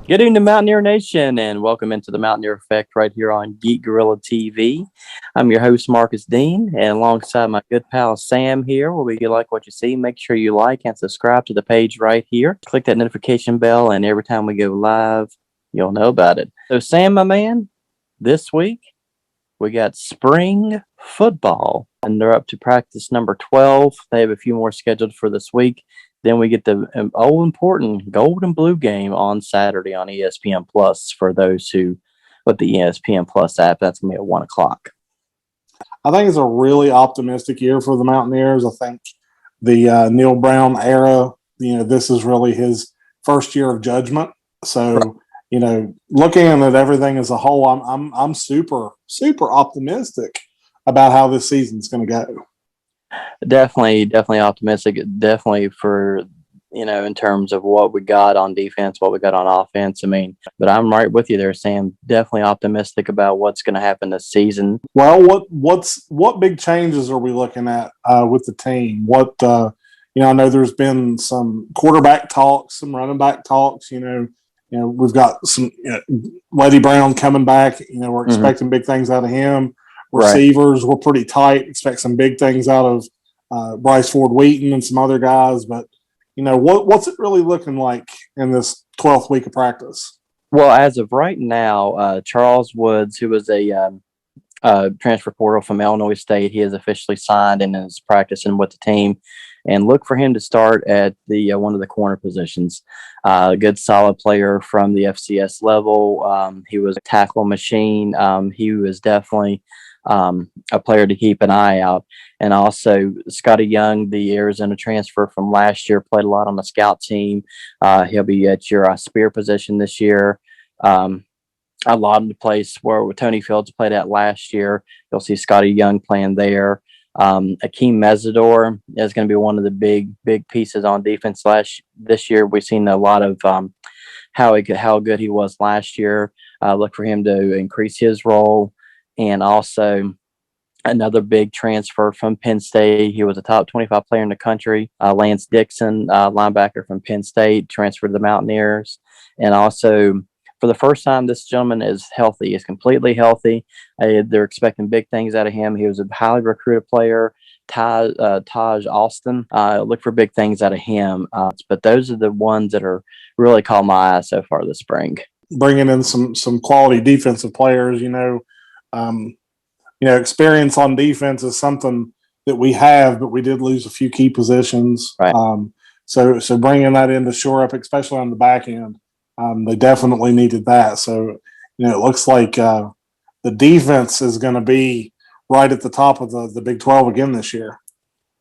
Good evening, Mountaineer Nation, and welcome into the Mountaineer Effect right here on Geek Gorilla TV. I'm your host, Marcus Dean, and alongside my good pal Sam here, where we like what you see. Make sure you like and subscribe to the page right here. Click that notification bell, and every time we go live, you'll know about it. So, Sam, my man, this week we got spring football, and they're up to practice number 12. They have a few more scheduled for this week. Then we get the all important gold and blue game on Saturday on ESPN Plus for those who with the ESPN Plus app. That's going to be at 1 o'clock. I think it's a really optimistic year for the Mountaineers. I think the Neil Brown era, this is really his first year of judgment. So, looking at everything as a whole, I'm super optimistic about how this season's going to go. Definitely optimistic. Definitely for in terms of what we got on defense, what we got on offense. I mean, but I'm right with you there, Sam. Definitely optimistic about what's going to happen this season. Well, what big changes are we looking at with the team? I know there's been some quarterback talks, some running back talks. We've got some Letty Brown coming back. We're expecting big things out of him. Receivers, we're pretty tight. Expect some big things out of Bryce Ford Wheaton and some other guys. But, what's it really looking like in this 12th week of practice? Well, as of right now, Charles Woods, who was a transfer portal from Illinois State, he has officially signed and is practicing with the team. And look for him to start at the one of the corner positions. A good, solid player from the FCS level. He was a tackle machine. He was definitely a player to keep an eye out. And also Scotty Young, the Arizona transfer from last year, played a lot on the scout team. He'll be at your spear position this year. A lot of the place where Tony Fields played at last year. You'll see Scotty Young playing there. Akeem Mezadore is going to be one of the big pieces on defense this year. We've seen a lot of how good he was last year. Look for him to increase his role. And also another big transfer from Penn State. He was a top 25 player in the country. Lance Dixon, linebacker from Penn State, transferred to the Mountaineers. And also, for the first time, this gentleman is healthy. He's completely healthy. They're expecting big things out of him. He was a highly recruited player. Taj Austin. Look for big things out of him. But those are the ones that are really caught my eye so far this spring. Bringing in some quality defensive players, experience on defense is something that we have, but we did lose a few key positions. Right. So bringing that in to shore up, especially on the back end, they definitely needed that. So, it looks like the defense is going to be right at the top of the Big 12 again this year.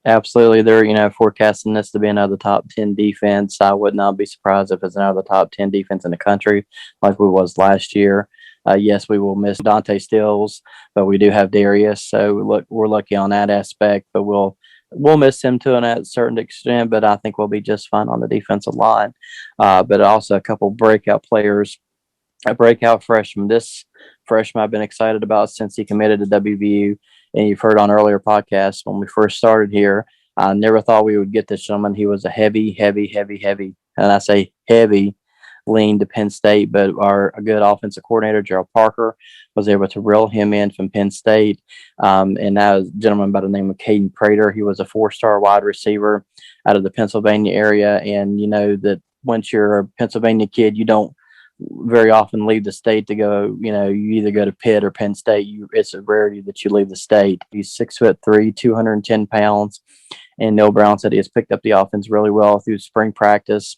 Absolutely. They're, forecasting this to be another top 10 defense. I would not be surprised if it's another top 10 defense in the country like we was last year. Yes, we will miss Dante Stills, but we do have Darius. So we're lucky on that aspect, but we'll miss him to a certain extent, but I think we'll be just fine on the defensive line. But also a couple breakout players, a breakout freshman. This freshman I've been excited about since he committed to WVU. And you've heard on earlier podcasts when we first started here, I never thought we would get this gentleman. He was a heavy, and I say heavy, lean to Penn State, but a good offensive coordinator, Gerald Parker, was able to reel him in from Penn State. And now a gentleman by the name of Caden Prater. He was a 4-star wide receiver out of the Pennsylvania area. And you know that once you're a Pennsylvania kid, you don't very often leave the state to go, you either go to Pitt or Penn State. It's a rarity that you leave the state. He's 6'3", 210 pounds. And Neil Brown said he has picked up the offense really well through spring practice.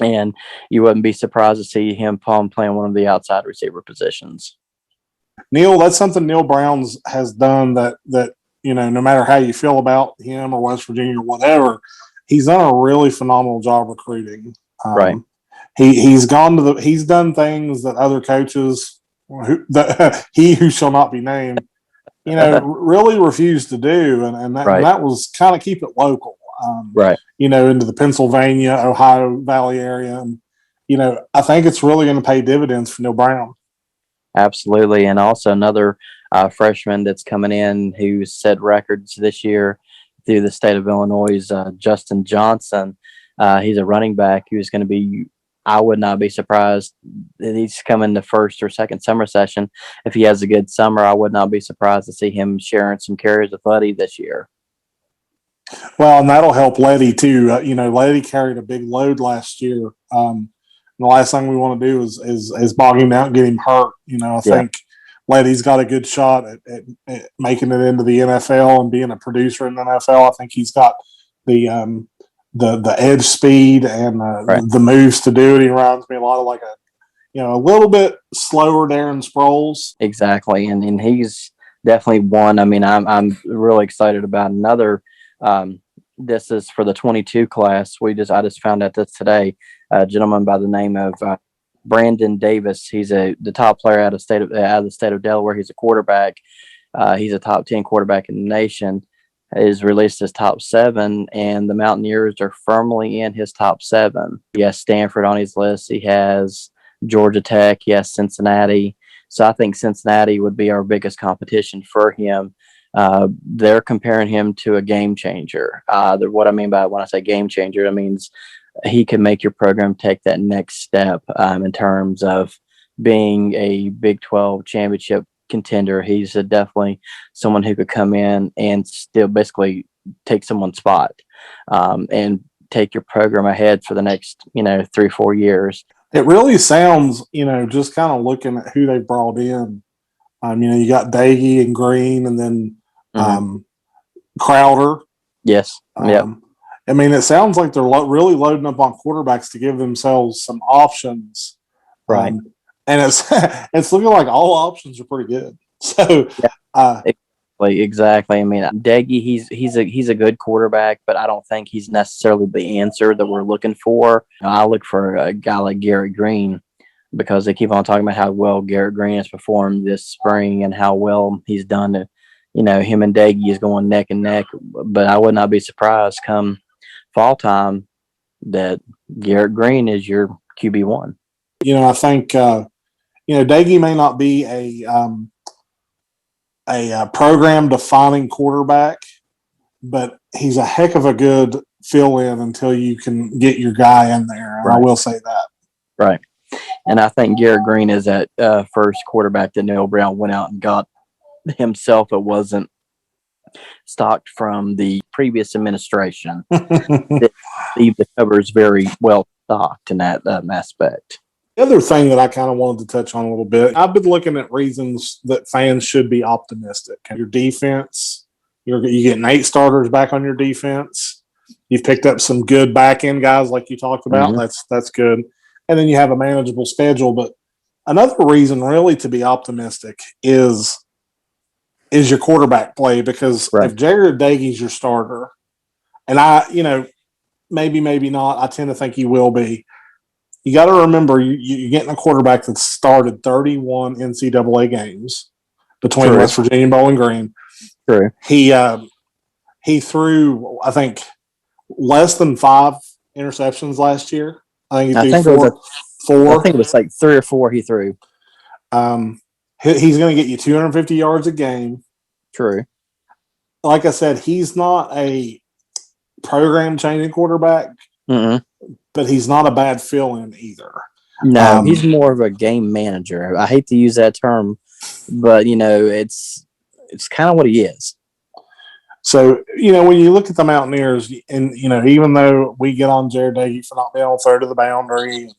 And you wouldn't be surprised to see him playing one of the outside receiver positions. Neil, that's something Neil Brown has done that no matter how you feel about him or West Virginia or whatever, he's done a really phenomenal job recruiting. Right. He's done things that other coaches, he who shall not be named, really refused to do, and that was kind of keep it local. Into the Pennsylvania, Ohio Valley area. And, I think it's really going to pay dividends for Neil Brown. Absolutely. And also another freshman that's coming in who set records this year through the state of Illinois, Justin Johnson. He's a running back who's going to be, I would not be surprised that he's coming the first or second summer session. If he has a good summer, I would not be surprised to see him sharing some carries with Letty this year. Well, and that'll help Letty too. Letty carried a big load last year. The last thing we want to do is bog him out and get him hurt. I think Letty's got a good shot at making it into the NFL and being a producer in the NFL. I think he's got the edge speed and the moves to do it. He reminds me a lot of like a little bit slower Darren Sproles. Exactly, and he's definitely one. I mean, I'm really excited about another. This is for the 22 class. I just found out this today. A gentleman by the name of Brandon Davis. He's the top player out of the state of Delaware. He's a quarterback. He's a top 10 quarterback in the nation. Is released his top 7, and the Mountaineers are firmly in his top 7. He has Stanford on his list. He has Georgia Tech. He has Cincinnati. So I think Cincinnati would be our biggest competition for him. They're comparing him to a game changer. What I mean by when I say game changer, it means he can make your program take that next step in terms of being a Big 12 championship contender. He's definitely someone who could come in and still basically take someone's spot and take your program ahead for the next 3-4 years. It really sounds, just kind of looking at who they brought in. You got Daggy and Green, and then Crowder. Yes. Yep. I mean, it sounds like they're really loading up on quarterbacks to give themselves some options. Right. And it's looking like all options are pretty good. So, exactly. I mean, Daggy, he's a good quarterback, but I don't think he's necessarily the answer that we're looking for. I look for a guy like Garrett Green, because they keep on talking about how well Garrett Green has performed this spring and how well he's done. Him and Daggy is going neck and neck. But I would not be surprised come fall time that Garrett Green is your QB1. I think Daggy may not be a program-defining quarterback, but he's a heck of a good fill-in until you can get your guy in there. Right. I will say that. Right. And I think Garrett Green is that first quarterback that Neil Brown went out and got himself. It wasn't stocked from the previous administration. The cupboard's very well stocked in that aspect. The other thing that I kind of wanted to touch on a little bit, I've been looking at reasons that fans should be optimistic. Your defense, you're getting 8 starters back on your defense. You've picked up some good back-end guys like you talked about. Mm-hmm. That's good. And then you have a manageable schedule. But another reason really to be optimistic is your quarterback play, because if Jared Daggy's your starter, and maybe not, I tend to think he will be. You got to remember, you're getting a quarterback that started 31 NCAA games between West Virginia and Bowling Green. True. He threw, I think, less than 5 interceptions last year. I think he threw 4. I think it was like 3 or 4 he threw. He's going to get you 250 yards a game. True. Like I said, he's not a program-changing quarterback, but he's not a bad fill-in either. No, he's more of a game manager. I hate to use that term, but, it's kind of what he is. So, when you look at the Mountaineers, and, even though we get on Jared Daggy for not being on third of the boundary,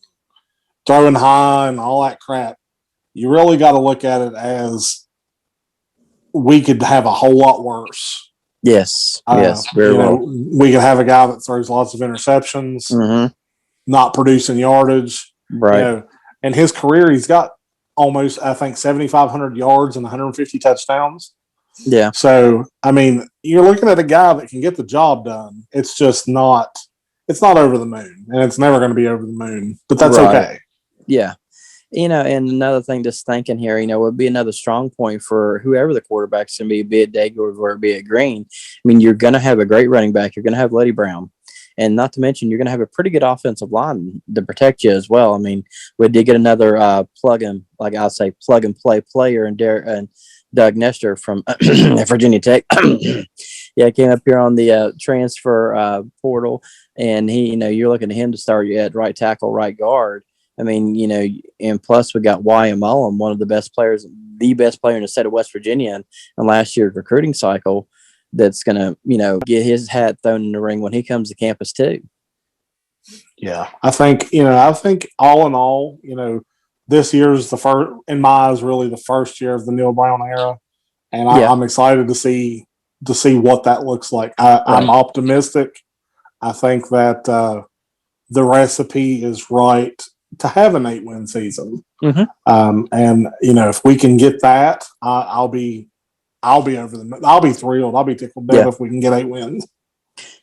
throwing high and all that crap, you really got to look at it as we could have a whole lot worse. Yes, very well. We could have a guy that throws lots of interceptions, not producing yardage. Right. And his career, he's got almost, I think, 7,500 yards and 150 touchdowns. Yeah. So, I mean, you're looking at a guy that can get the job done. It's just not – it's not over the moon, and it's never going to be over the moon. But that's okay. Yeah. And another thing, just thinking here, would be another strong point for whoever the quarterback's going to be it Daggy or be it Green. I mean, you're going to have a great running back. You're going to have Letty Brown. And not to mention, you're going to have a pretty good offensive line to protect you as well. I mean, we did get another plug and play player and Doug Nestor from Virginia Tech. Yeah, came up here on the transfer portal, and he, you're looking at him to start you at right tackle, right guard. I mean, and plus we got Wyatt Mullum, one of the best players, the best player in the state of West Virginia, in last year's recruiting cycle. That's gonna, get his hat thrown in the ring when he comes to campus too. Yeah, I think all in all, this year's the first in my eyes, really the first year of the Neil Brown era, and I'm excited to see what that looks like. I'm optimistic. I think that the recipe is right to have an 8-win season, and if we can get that, I'll be over the. I'll be thrilled. I'll be tickled death if we can get 8 wins.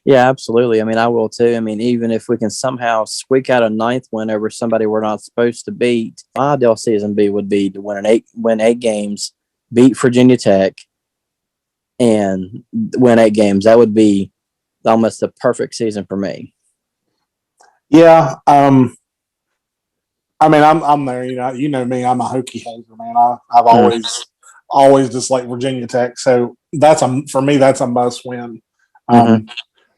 Yeah, absolutely. I mean, I will too. I mean, even if we can somehow squeak out a 9th win over somebody we're not supposed to beat, my ideal season would be to win 8 games, beat Virginia Tech, and win 8 games. That would be almost the perfect season for me. Yeah. I mean, I'm there. You know me. I'm a Hokie hater, man. I've always disliked Virginia Tech, so for me that's a must win.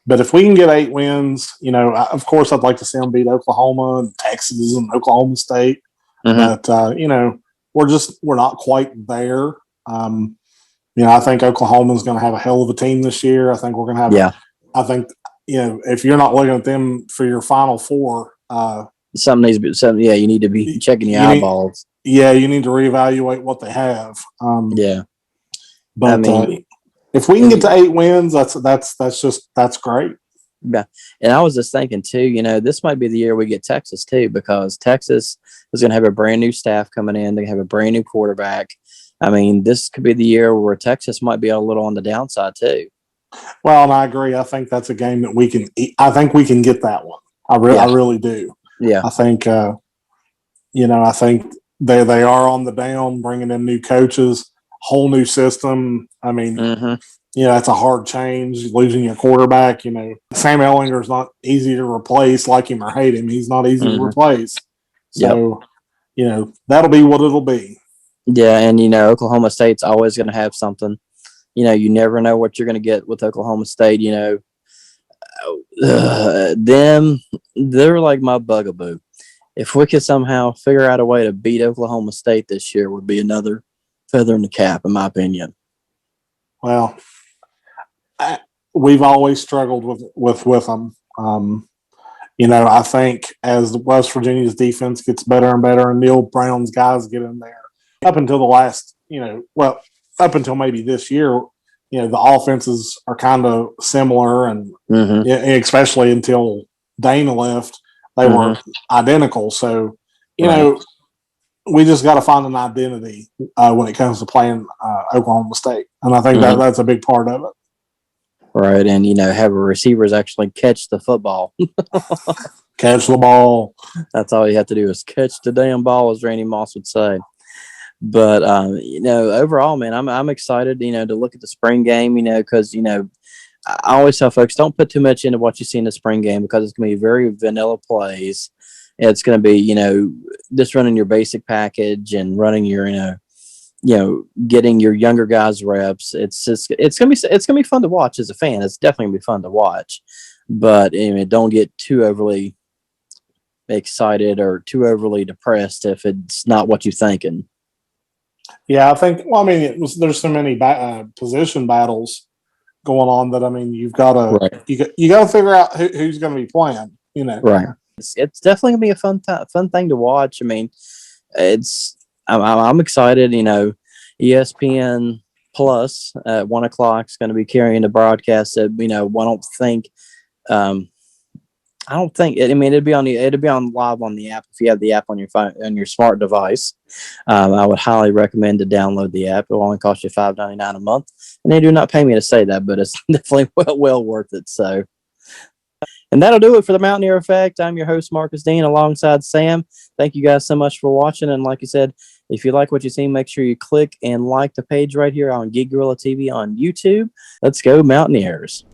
But if we can get 8 wins, of course I'd like to see them beat Oklahoma and Texas and Oklahoma State. But we're not quite there. I think Oklahoma is going to have a hell of a team this year. I think we're going to have. Yeah. I think if you're not looking at them for your Final Four, something needs to be something. Yeah, you need to be checking your eyeballs. You need to reevaluate what they have. But I mean, if we can get to 8 wins, that's great. Yeah, and I was just thinking too. This might be the year we get Texas too, because Texas is going to have a brand new staff coming in. They have a brand new quarterback. I mean, this could be the year where Texas might be a little on the downside too. Well, and I agree. I think that's a game that we can. I think we can get that one. I really do. Yeah, I think. I think they are on the down, bringing in new coaches, whole new system. I mean, it's a hard change, losing your quarterback. Sam Ehlinger is not easy to replace, like him or hate him. He's not easy to replace. So, that'll be what it'll be. Yeah, and Oklahoma State's always going to have something. You never know what you're going to get with Oklahoma State. They're like my bugaboo. If we could somehow figure out a way to beat Oklahoma State this year, would be another feather in the cap, in my opinion. Well, we've always struggled with them. I think as West Virginia's defense gets better and better, and Neil Brown's guys get in there, up until the last, up until maybe this year, the offenses are kind of similar, and especially until Dana left, they were identical. So, we just got to find an identity when it comes to playing Oklahoma State, and I think that's a big part of it. Right, and have receivers actually catch the football. Catch the ball. That's all you have to do is catch the damn ball, as Randy Moss would say. But overall, man, I'm excited, to look at the spring game, because I always tell folks, don't put too much into what you see in the spring game, because it's going to be very vanilla plays. It's going to be, just running your basic package and running your, getting your younger guys reps. It's going to be fun to watch as a fan. It's definitely going to be fun to watch, but don't get too overly excited or too overly depressed if it's not what you're thinking. Yeah, I think. Well, I mean, there's so many position battles going on that you've got to you got to figure out who's going to be playing. Right. It's definitely gonna be a fun thing to watch. I mean, I'm excited. ESPN Plus at 1:00 is going to be carrying the broadcast. I don't think. It'd be on live on the app if you have the app on your phone, on your smart device. I would highly recommend to download the app. It will only cost you $5.99 a month, and they do not pay me to say that, but it's definitely well worth it. So. And that'll do it for the Mountaineer Effect. I'm your host, Marcus Dean, alongside Sam. Thank you guys so much for watching. And like you said, if you like what you see, make sure you click and like the page right here on Geek Gorilla TV on YouTube. Let's go, Mountaineers.